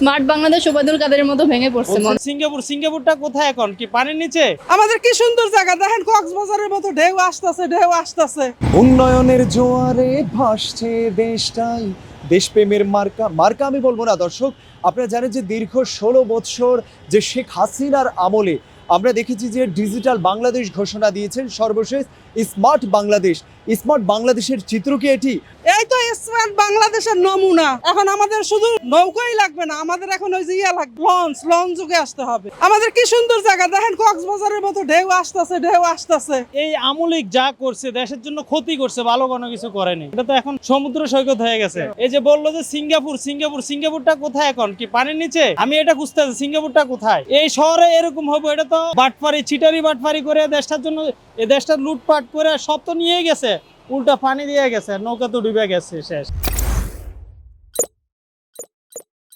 Smart Bangladesh Obaidul কাদেরের মতো ভেঙে পড়ছে মন। সিঙ্গাপুরটা কোথায় এখন কি পানির নিচে? আমাদের কি সুন্দর জায়গা দেখেন, কক্সবাজারের মতো ঢেউ আসতেছে। উন্নয়নের জোয়ারে ভাসছে দেশটাই, দেশপ্রেমের মার্কা মার্কা আমি বলবো না দর্শক। আপনারা জানেন যে দীর্ঘ 16 বৎসর যে শেখ হাসিনার আমলে আমরা দেখেছি যে ডিজিটাল বাংলাদেশ ঘোষণা দিয়েছেন, সর্বশেষ স্মার্ট বাংলাদেশ। স্মার্ট বাংলাদেশের চিত্র কি এটি? এই তো স্মার্ট বাংলাদেশের নমুনা। এখন আমাদের শুধু নৌকাই লাগবে না, আমাদের এখন ওই যে লাগবে লঞ্চ যুগে আসতে হবে। আমাদের কি সুন্দর জায়গা দেখেন, কক্সবাজারের মতো ঢেউ আসতেছে। এই আমলিক যা করছে দেশের জন্য ক্ষতি করছে, ভালো কোনো কিছু করেনি। এটা তো এখন সমুদ্র সৈকত হয়ে গেছে। এই যে বললো যে সিঙ্গাপুরটা কোথায় এখন কি পানির নিচে? আমি এটা বুঝতে আছি সিঙ্গাপুরটা কোথায়। এই শহরে এরকম হবে, এটা তো চিটারি বাটপারি করে দেশটার জন্য, এই দেশটা লুটপাট করে সব তো নিয়ে গেছে, উল্টা পানি দিয়ে গেছে, নৌকা তো ডুবে গেছে শেষ।